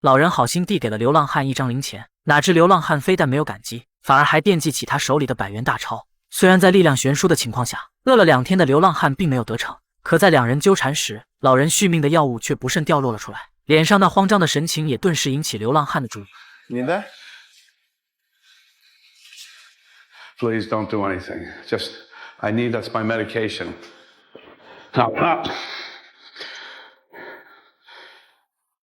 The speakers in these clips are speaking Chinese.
老人好心递给了流浪汉一张零钱，哪知流浪汉非但没有感激，反而还惦记起他手里的100元大钞。虽然在力量悬殊的情况下，饿了2天的流浪汉并没有得逞，可在两人纠缠时，老人续命的药物却不慎掉落了出来，脸上那慌张的神情也顿时引起流浪汉的注意。Need that? Please don't do anything. Just, I need that's my medication. Now.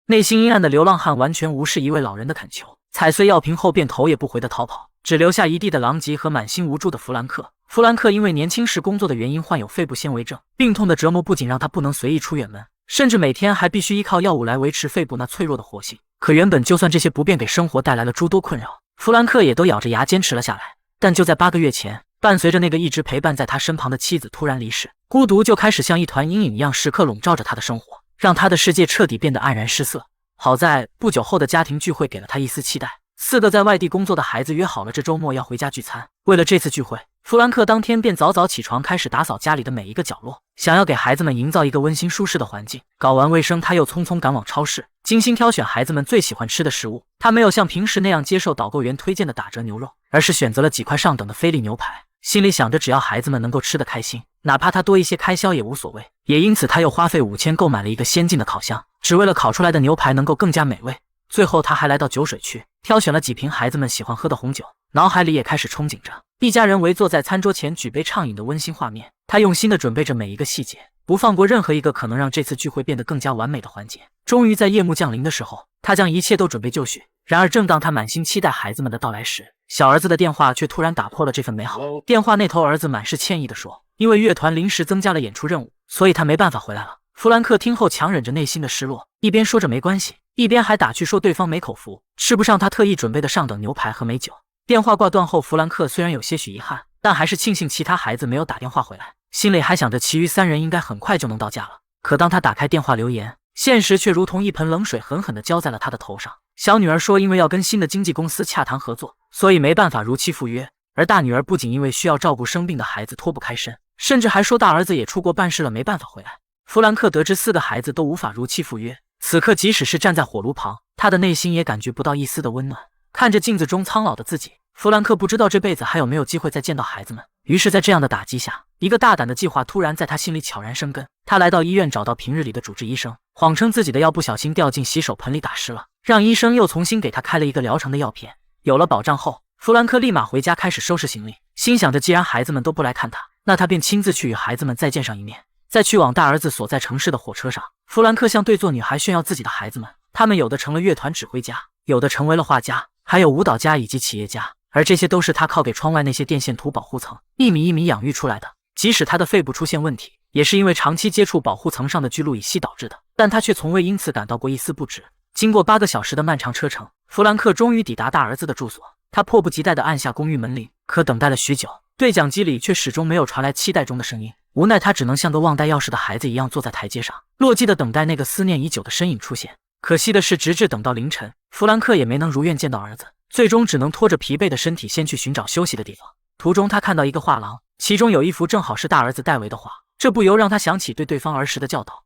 内心阴暗的流浪汉完全无视一位老人的恳求，踩碎药瓶后便头也不回的逃跑，只留下一地的狼藉和满心无助的弗兰克。弗兰克因为年轻时工作的原因患有肺部纤维症，病痛的折磨不仅让他不能随意出远门，甚至每天还必须依靠药物来维持肺部那脆弱的活性。可原本就算这些不便给生活带来了诸多困扰，弗兰克也都咬着牙坚持了下来。但就在8个月前，伴随着那个一直陪伴在他身旁的妻子突然离世，孤独就开始像一团阴影一样时刻笼罩着他的生活，让他的世界彻底变得黯然失色。好在不久后的家庭聚会给了他一丝期待，4个在外地工作的孩子约好了这周末要回家聚餐。为了这次聚会，弗兰克当天便早早起床，开始打扫家里的每一个角落，想要给孩子们营造一个温馨舒适的环境。搞完卫生，他又匆匆赶往超市，精心挑选孩子们最喜欢吃的食物。他没有像平时那样接受导购员推荐的打折牛肉，而是选择了几块上等的菲力牛排，心里想着只要孩子们能够吃得开心，哪怕他多一些开销也无所谓。也因此他又花费5000购买了一个先进的烤箱，只为了烤出来的牛排能够更加美味。最后他还来到酒水区，挑选了几瓶孩子们喜欢喝的红酒，脑海里也开始憧憬着一家人围坐在餐桌前举杯畅饮的温馨画面。他用心地准备着每一个细节，不放过任何一个可能让这次聚会变得更加完美的环节。终于在夜幕降临的时候，他将一切都准备就绪。然而正当他满心期待孩子们的到来时，小儿子的电话却突然打破了这份美好。电话那头儿子满是歉意地说，因为乐团临时增加了演出任务，所以他没办法回来了。弗兰克听后强忍着内心的失落，一边说着没关系，一边还打趣说对方没口福，吃不上他特意准备的上等牛排和美酒。电话挂断后，弗兰克虽然有些许遗憾，但还是庆幸其他孩子没有打电话回来，心里还想着其余3人应该很快就能到家了。可当他打开电话留言，现实却如同一盆冷水狠狠地浇在了他的头上。小女儿说因为要跟新的经纪公司洽谈合作，所以没办法如期赴约，而大女儿不仅因为需要照顾生病的孩子脱不开身，甚至还说大儿子也出国办事了没办法回来。弗兰克得知4个孩子都无法如期赴约，此刻即使是站在火炉旁，他的内心也感觉不到一丝的温暖。看着镜子中苍老的自己，弗兰克不知道这辈子还有没有机会再见到孩子们。于是在这样的打击下，一个大胆的计划突然在他心里悄然生根。他来到医院找到平日里的主治医生，谎称自己的药不小心掉进洗手盆里打湿了，让医生又重新给他开了一个疗程的药片。有了保障后，弗兰克立马回家开始收拾行李，心想着既然孩子们都不来看他，那他便亲自去与孩子们再见上一面。在去往大儿子所在城市的火车上，弗兰克向对座女孩炫耀自己的孩子们，他们有的成了乐团指挥家，有的成为了画家，还有舞蹈家以及企业家，而这些都是他靠给窗外那些电线图保护层一米一米养育出来的。即使他的肺部出现问题，也是因为长期接触保护层上的聚氯乙烯导致的，但他却从未因此感到过一丝不值。经过8个小时的漫长车程，弗兰克终于抵达大儿子的住所。他迫不及待地按下公寓门铃，可等待了许久，对讲机里却始终没有传来期待中的声音。无奈他只能像个忘带钥匙的孩子一样坐在台阶上，落寂地等待那个思念已久的身影出现。可惜的是，直至等到凌晨，弗兰克也没能如愿见到儿子，最终只能拖着疲惫的身体先去寻找休息的地方。途中他看到一个画廊，其中有一幅正好是大儿子戴维的画，这不由让他想起对对方儿时的教导。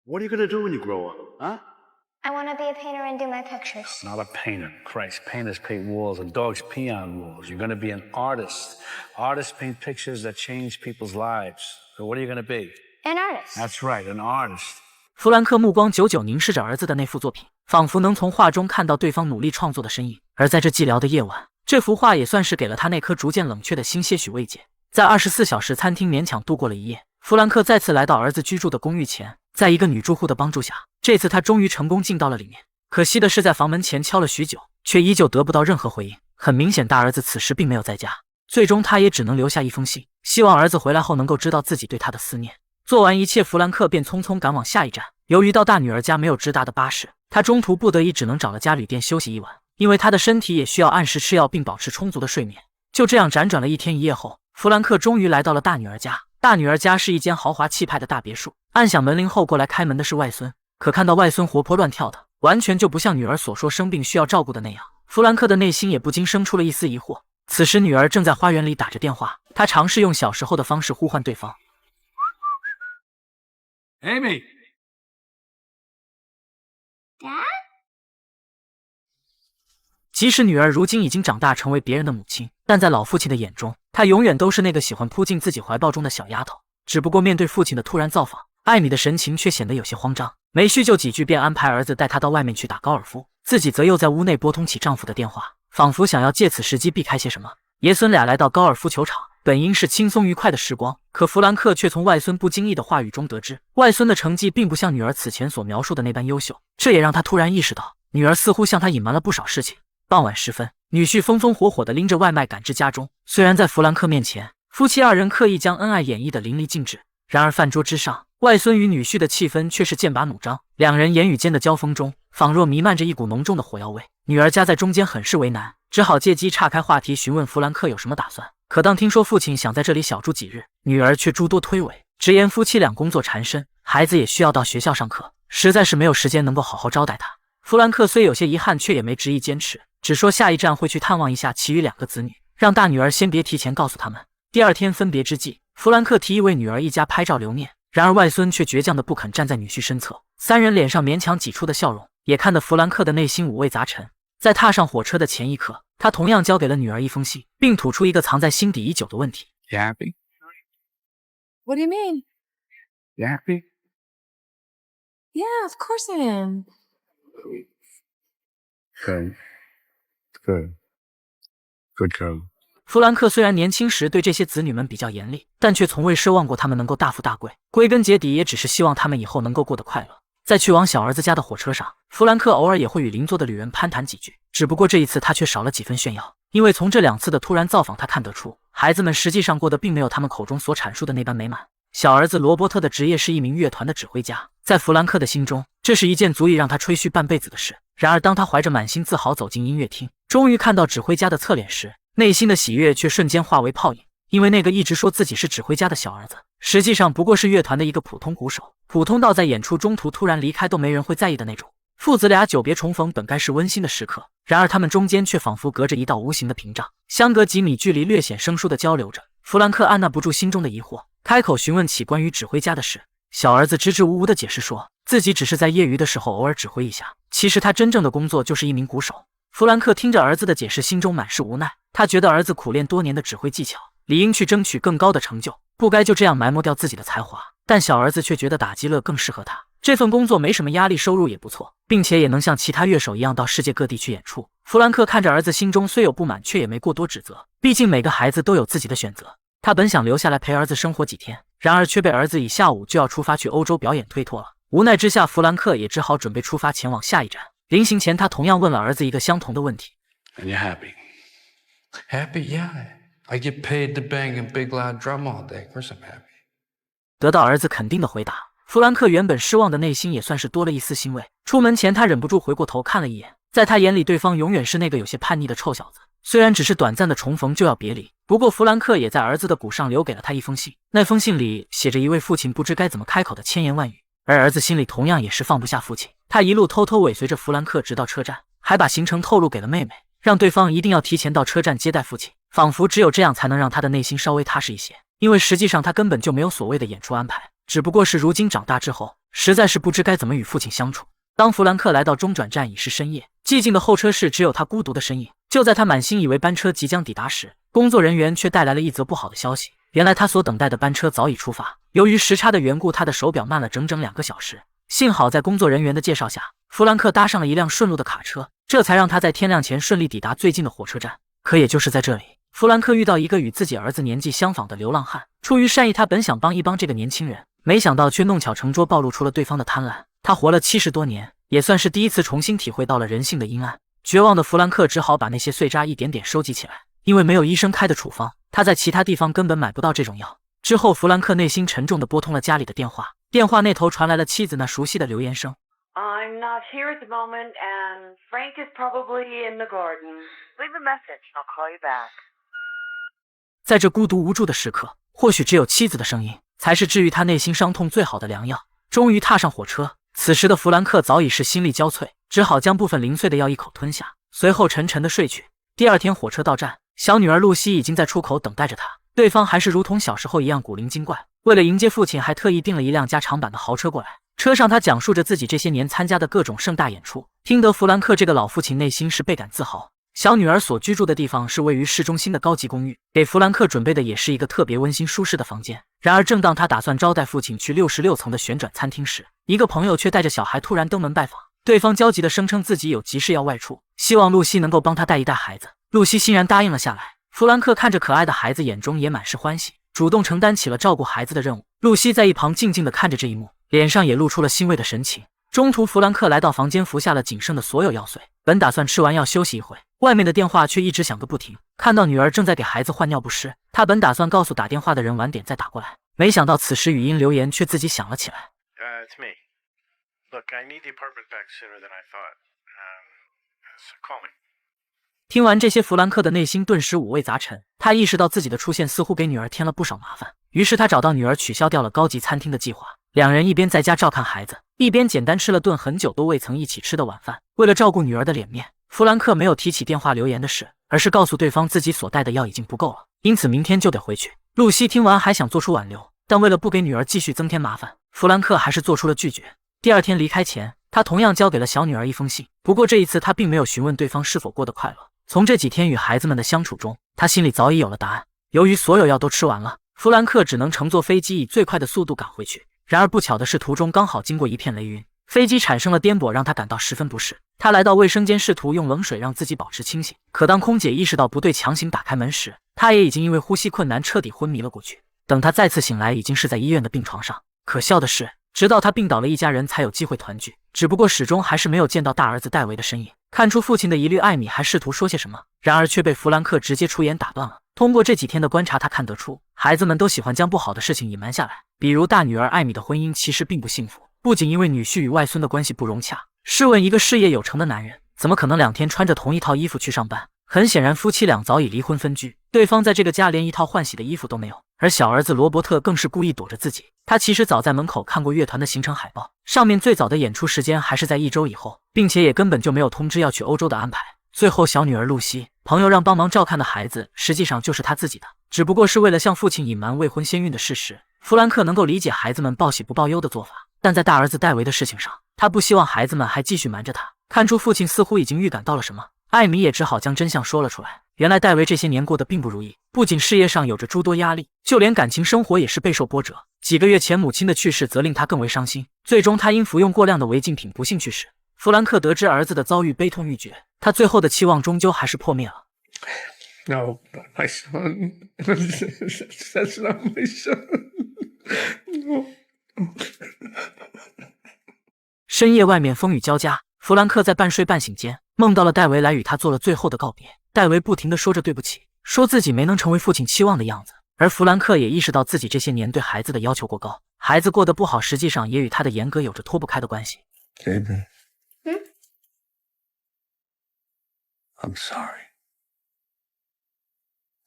What are you gonna do when you grow up, huh? I want to be a painter and do my pictures. Not a painter. Christ, painters paint walls and dogs pee on walls. You're gonna be an artist. Artists paint pictures that change people's lives. So what are you gonna be? An artist. That's right, an artist. 弗兰克目光久久凝视着儿子的那幅作品，仿佛能从画中看到对方努力创作的身影。而在这寂寥的夜晚，这幅画也算是给了他那颗逐渐冷却的心些许慰藉。在24小时餐厅勉强度过了一夜，弗兰克再次来到儿子居住的公寓前，在一个女住户的帮助下，这次他终于成功进到了里面。可惜的是，在房门前敲了许久，却依旧得不到任何回应。很明显，大儿子此时并没有在家。最终，他也只能留下一封信，希望儿子回来后能够知道自己对他的思念。做完一切，弗兰克便匆匆赶往下一站。由于到大女儿家没有直达的巴士，他中途不得已只能找了家旅店休息一晚，因为他的身体也需要按时吃药并保持充足的睡眠。就这样辗转了1天1夜后，弗兰克终于来到了大女儿家。大女儿家是一间豪华气派的大别墅。按响门铃后，过来开门的是外孙。可看到外孙活泼乱跳的，完全就不像女儿所说生病需要照顾的那样，弗兰克的内心也不禁生出了一丝疑惑。此时女儿正在花园里打着电话，他尝试用小时候的方式呼唤对方。Amy! Dad? 即使女儿如今已经长大，成为别人的母亲，但在老父亲的眼中，她永远都是那个喜欢扑进自己怀抱中的小丫头。只不过面对父亲的突然造访，艾米的神情却显得有些慌张，没叙旧几句便安排儿子带她到外面去打高尔夫，自己则又在屋内拨通起丈夫的电话，仿佛想要借此时机避开些什么。爷孙俩来到高尔夫球场，本应是轻松愉快的时光，可弗兰克却从外孙不经意的话语中得知，外孙的成绩并不像女儿此前所描述的那般优秀，这也让他突然意识到，女儿似乎向他隐瞒了不少事情。傍晚时分，女婿风风火火地拎着外卖赶至家中，虽然在弗兰克面前，夫妻二人刻意将恩爱演绎得淋漓尽致，然而饭桌之上，外孙与女婿的气氛却是剑拔弩张，两人言语间的交锋中，仿若弥漫着一股浓重的火药味。女儿夹在中间很是为难，只好借机岔开话题询问弗兰克有什么打算。可当听说父亲想在这里小住几日，女儿却诸多推诿，直言夫妻俩工作缠身，孩子也需要到学校上课，实在是没有时间能够好好招待他。弗兰克虽有些遗憾，却也没执意坚持，只说下一站会去探望一下其余两个子女，让大女儿先别提前告诉他们。第二天分别之际，弗兰克提议为女儿一家拍照留念，然而外孙却倔强的不肯站在女婿身侧，三人脸上勉强挤出的笑容，也看得弗兰克的内心五味杂陈。在踏上火车的前一刻，他同样交给了女儿一封信，并吐出一个藏在心底已久的问题 You happy? What do you mean? You happy? Yeah, of course I am. Good. Good. Good girl. 弗兰克虽然年轻时对这些子女们比较严厉，但却从未奢望过他们能够大富大贵，归根结底也只是希望他们以后能够过得快乐。在去往小儿子家的火车上，弗兰克偶尔也会与邻座的旅人攀谈几句，只不过这一次他却少了几分炫耀，因为从这两次的突然造访，他看得出孩子们实际上过得并没有他们口中所阐述的那般美满。小儿子罗伯特的职业是一名乐团的指挥家，在弗兰克的心中，这是一件足以让他吹嘘半辈子的事。然而当他怀着满心自豪走进音乐厅，终于看到指挥家的侧脸时，内心的喜悦却瞬间化为泡影，因为那个一直说自己是指挥家的小儿子，实际上不过是乐团的一个普通鼓手，普通到在演出中途突然离开都没人会在意的那种。父子俩久别重逢本该是温馨的时刻，然而他们中间却仿佛隔着一道无形的屏障，相隔几米距离略显生疏的交流着。弗兰克按捺不住心中的疑惑，开口询问起关于指挥家的事。小儿子支支吾吾地解释说，自己只是在业余的时候偶尔指挥一下，其实他真正的工作就是一名鼓手。弗兰克听着儿子的解释，心中满是无奈，他觉得儿子苦练多年的指挥技巧，理应去争取更高的成就，不该就这样埋没掉自己的才华。但小儿子却觉得打击乐更适合他，这份工作没什么压力，收入也不错，并且也能像其他乐手一样到世界各地去演出。弗兰克看着儿子，心中虽有不满，却也没过多指责，毕竟每个孩子都有自己的选择。他本想留下来陪儿子生活几天，然而却被儿子以下午就要出发去欧洲表演推脱了。无奈之下，弗兰克也只好准备出发前往下一站。临行前，他同样问了儿子一个相同的问题 And you're happy? Happy? Yeah. I get paid to bang a big loud drum all day. Of course I'm happy. 得到儿子肯定的回答，弗兰克原本失望的内心也算是多了一丝欣慰。出门前，他忍不住回过头看了一眼，在他眼里，对方永远是那个有些叛逆的臭小子。虽然只是短暂的重逢就要别离，不过弗兰克也在儿子的骨上留给了他一封信。那封信里写着一位父亲不知该怎么开口的千言万语，而儿子心里同样也是放不下父亲。他一路偷偷尾随着弗兰克直到车站，还把行程透露给了妹妹，让对方一定要提前到车站接待父亲，仿佛只有这样才能让他的内心稍微踏实一些。因为实际上他根本就没有所谓的演出安排，只不过是如今长大之后，实在是不知该怎么与父亲相处。当弗兰克来到中转站，已是深夜，寂静的候车室只有他孤独的身影。就在他满心以为班车即将抵达时，工作人员却带来了一则不好的消息。原来他所等待的班车早已出发，由于时差的缘故，他的手表慢了整整2个小时。幸好在工作人员的介绍下，弗兰克搭上了一辆顺路的卡车，这才让他在天亮前顺利抵达最近的火车站。可也就是在这里，弗兰克遇到一个与自己儿子年纪相仿的流浪汉。出于善意，他本想帮一帮这个年轻人，没想到却弄巧成拙，暴露出了对方的贪婪。他活了70多年，也算是第一次重新体会到了人性的阴暗。绝望的弗兰克只好把那些碎渣一点点收集起来，因为没有医生开的处方，他在其他地方根本买不到这种药。之后，弗兰克内心沉重地拨通了家里的电话，电话那头传来了妻子那熟悉的留言声 I'm not here at the moment, and Frank is probably in the garden. Leave a message, and I'll call you back. 在这孤独无助的时刻，或许只有妻子的声音才是治愈他内心伤痛最好的良药。终于踏上火车，此时的弗兰克早已是心力交瘁，只好将部分零碎的药一口吞下，随后沉沉的睡去。第二天火车到站，小女儿露西已经在出口等待着他，对方还是如同小时候一样古灵精怪。为了迎接父亲，还特意订了一辆加长版的豪车过来。车上他讲述着自己这些年参加的各种盛大演出，听得弗兰克这个老父亲内心是倍感自豪。小女儿所居住的地方是位于市中心的高级公寓，给弗兰克准备的也是一个特别温馨舒适的房间。然而，正当他打算招待父亲去66层的旋转餐厅时，一个朋友却带着小孩突然登门拜访。对方焦急地声称自己有急事要外出，希望露西能够帮他带一带孩子。露西欣然答应了下来。弗兰克看着可爱的孩子，眼中也满是欢喜，主动承担起了照顾孩子的任务。露西在一旁静静地看着这一幕，脸上也露出了欣慰的神情。中途，弗兰克来到房间，服下了仅剩的所有药碎，本打算吃完药休息一会，外面的电话却一直响个不停。看到女儿正在给孩子换尿不湿，他本打算告诉打电话的人晚点再打过来，没想到此时语音留言却自己响了起来。It's me. Look, I need the apartment back sooner than I thought. So call me. 听完这些，弗兰克的内心顿时五味杂陈。他意识到自己的出现似乎给女儿添了不少麻烦，于是他找到女儿取消掉了高级餐厅的计划。两人一边在家照看孩子，一边简单吃了顿很久都未曾一起吃的晚饭。为了照顾女儿的脸面，弗兰克没有提起电话留言的事，而是告诉对方自己所带的药已经不够了，因此明天就得回去。露西听完还想做出挽留，但为了不给女儿继续增添麻烦，弗兰克还是做出了拒绝。第二天离开前，他同样交给了小女儿一封信，不过这一次他并没有询问对方是否过得快乐。从这几天与孩子们的相处中，他心里早已有了答案。由于所有药都吃完了，弗兰克只能乘坐飞机以最快的速度赶回去。然而不巧的是，途中刚好经过一片雷云，飞机产生了颠簸，让他感到十分不适。他来到卫生间，试图用冷水让自己保持清醒，可当空姐意识到不对，强行打开门时，他也已经因为呼吸困难彻底昏迷了过去。等他再次醒来，已经是在医院的病床上。可笑的是，直到他病倒了，一家人才有机会团聚，只不过始终还是没有见到大儿子戴维的身影。看出父亲的疑虑，艾米还试图说些什么，然而却被弗兰克直接出言打断了。通过这几天的观察，他看得出孩子们都喜欢将不好的事情隐瞒下来，比如大女儿艾米的婚姻其实并不幸福，不仅因为女婿与外孙的关系不融洽，试问一个事业有成的男人，怎么可能2天穿着同一套衣服去上班？很显然，夫妻俩早已离婚分居，对方在这个家连一套换洗的衣服都没有。而小儿子罗伯特更是故意躲着自己，他其实早在门口看过乐团的行程海报，上面最早的演出时间还是在1周以后，并且也根本就没有通知要去欧洲的安排。最后，小女儿露西，朋友让帮忙照看的孩子，实际上就是他自己的，只不过是为了向父亲隐瞒未婚先孕的事实。弗兰克能够理解孩子们报喜不报忧的做法，但在大儿子戴维的事情上，他不希望孩子们还继续瞒着他。看出父亲似乎已经预感到了什么，艾米也只好将真相说了出来。原来戴维这些年过得并不如意，不仅事业上有着诸多压力，就连感情生活也是备受波折。几个月前母亲的去世则令他更为伤心，最终他因服用过量的违禁品不幸去世。弗兰克得知儿子的遭遇，悲痛欲绝，他最后的期望终究还是破灭了。No, not my son. That's not my son. No. 深夜外面风雨交加，弗兰克在半睡半醒间梦到了戴维来与他做了最后的告别。戴维不停地说着对不起，说自己没能成为父亲期望的样子，而弗兰克也意识到自己这些年对孩子的要求过高，孩子过得不好实际上也与他的严格有着脱不开的关系。 David. I'm sorry.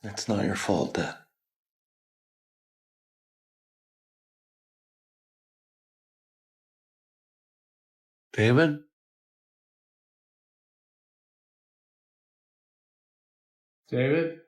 It's not your fault, Dad. David? David?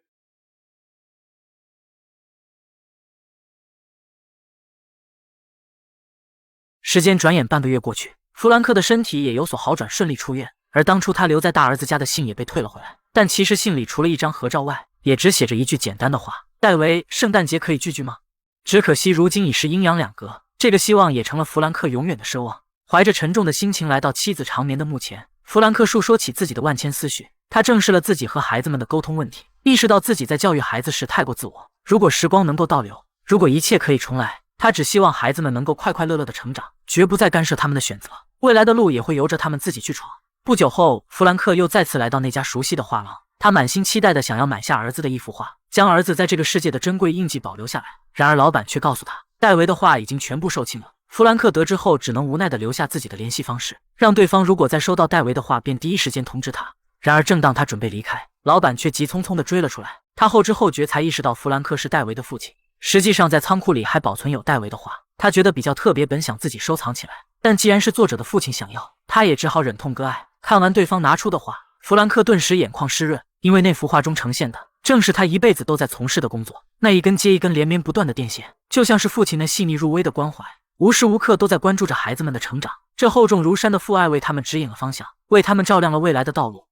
时间转眼半个月过去，弗兰克的身体也有所好转，顺利出院。而当初他留在大儿子家的信也被退了回来，但其实信里除了一张合照外，也只写着一句简单的话：戴维，圣诞节可以聚聚吗？只可惜如今已是阴阳两隔，这个希望也成了弗兰克永远的奢望。怀着沉重的心情来到妻子长眠的墓前，弗兰克述说起自己的万千思绪。他正视了自己和孩子们的沟通问题，意识到自己在教育孩子时太过自我。如果时光能够倒流，如果一切可以重来，他只希望孩子们能够快快乐乐的成长，绝不再干涉他们的选择，未来的路也会由着他们自己去闯。不久后，弗兰克又再次来到那家熟悉的画廊，他满心期待的想要买下儿子的一幅画，将儿子在这个世界的珍贵印记保留下来。然而老板却告诉他，戴维的画已经全部售罄了。弗兰克得知后，只能无奈的留下自己的联系方式，让对方如果再收到戴维的画，便第一时间通知他。然而正当他准备离开，老板却急匆匆的追了出来。他后知后觉才意识到弗兰克是戴维的父亲，实际上在仓库里还保存有戴维的画，他觉得比较特别，本想自己收藏起来，但既然是作者的父亲想要，他也只好忍痛割爱。看完对方拿出的画，弗兰克顿时眼眶湿润，因为那幅画中呈现的正是他一辈子都在从事的工作，那一根接一根连绵不断的电线，就像是父亲那细腻入微的关怀，无时无刻都在关注着孩子们的成长。这厚重如山的父爱为他们指引了方向，为他们照亮了未来的道路。